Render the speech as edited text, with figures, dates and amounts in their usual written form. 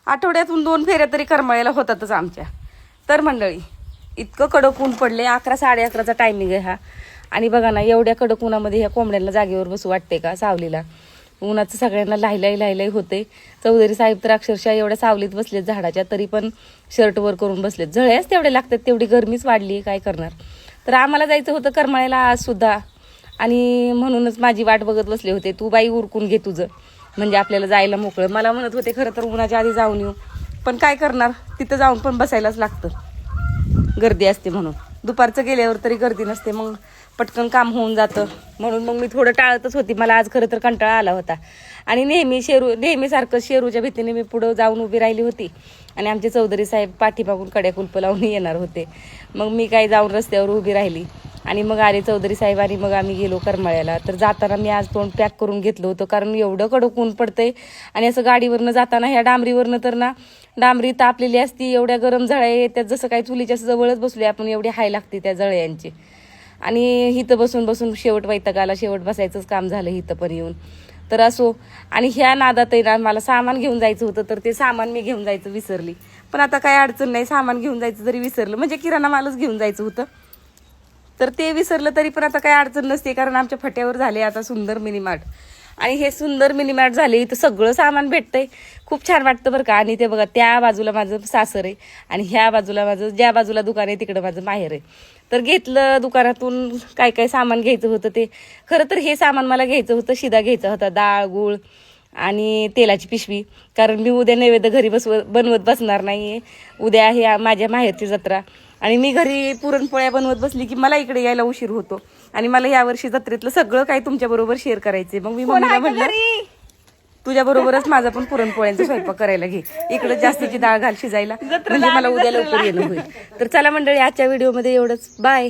आठवड्यातून 2 फेऱ्या तरी करमाळ्याला होतातच आमच्या. तर मंडळी इतकं कडक ऊन पडले. 11 साडे11चा टायमिंग आहे हा. आणि बघा ना एवढ्या कडक उन्हामध्ये ह्या कोंबड्यांना जागेवर बसू वाटते का सावलीला. उन्हाचं सगळ्यांना लाहिलाई होते. चौधरी साहेब तर अक्षरशः एवढ्या सावलीत बसलेत झाडाच्या, तरी पण शर्ट वर करून बसलेत. झळ्याच तेवढे लागतात, तेवढी गरमीच वाढली, काय करणार. तर आम्हाला जायचं होतं करमाळ्याला आज सुद्धा, आणि म्हणूनच माझी वाट बघत बसले होते. तू बाई उरकून घे तुझं, म्हणजे आपल्याला जायला मोकळं. मला म्हणत होते खरं तर उन्हाच्या आधी जाऊन येऊ, पण काय करणार, तिथं जाऊन पण बसायलाच लागतं, गर्दी असते म्हणून. दुपारचं गेल्यावर तरी गर्दी नसते, मग पटकन काम होऊन जातं. म्हणून मग मी थोडं टाळतच होती. मला आज खरं तर कंटाळा आला होता. आणि नेहमीसारखं शेरूच्या भीतीने मी पुढं जाऊन उभी राहिली होती, आणि आमचे चौधरी साहेब पाठीमागून कड्या कुलप लावून येणार होते. मग मी काय जाऊन रस्त्यावर उभी राहिली, आणि मग आले चौधरी साहेब, आणि मग आम्ही गेलो करमाळ्याला. तर जाताना मी आज तोंड पॅक करून घेतलं होतं, कारण एवढं कडक ऊन पडतंय. आणि असं गाडीवरनं जाताना ह्या डांबरीवरनं तर ना डांबरी तापलेली असती, एवढ्या गरम जळ्या येतात, जसं काही चुलीच्या जवळच बसले आपण, एवढी हाय लागते त्या जळ्यांची. आणि हिथं बसून बसून शेवट वैताग आला, शेवट बसायचंच काम झालं हिथं पण येऊन. तर असो, आणि ह्या नादात ना मला सामान घेऊन जायचं होतं, तर ते सामान मी घेऊन जायचं विसरली. पण आता काय अडचण नाही, सामान घेऊन जायचं जरी विसरलं, म्हणजे किराणा मालच घेऊन जायचं होतं, तर ते विसरलं तरी पण आता काय अडचण नसते, कारण आमच्या फट्यावर झाले आता सुंदर मिनी मार्ट. आणि हे सुंदर मिनी मार्ट झाले, इथं सगळं सामान भेटतंय, खूप छान वाटतं बरं का. आणि ते बघा त्या बाजूला माझं सासर आहे, आणि ह्या बाजूला माझं, ज्या बाजूला दुकान आहे तिकडं माझं माहेर आहे. तर घेतलं दुकानातून काय काय सामान घ्यायचं होतं. ते खरं तर हे सामान मला घ्यायचं होतं, शिदा घ्यायचा होता, डाळ गूळ आणि तेलाची पिशवी, कारण मी उद्या नैवेद्य घरी बनवत बसणार नाही. उद्या आहे माझ्या माहेरची जत्रा, आणि मी घरी पुरणपोळ्या बनवत बसली की मला इकडे यायला उशीर होतो, आणि मला यावर्षी जत्रेतलं सगळं काही तुमच्या बरोबर शेअर करायचंय. मग मी मम्मीला म्हटलं तुझ्या बरोबरच माझा पण पुरणपोळ्यांचा स्वयंपाक करायला घे, इकडे जास्तीची डाळ घाल शिजायला, म्हणजे मला उद्या लवकर येणं होईल. तर चला मंडळी, आजच्या व्हिडिओमध्ये एवढंच. बाय.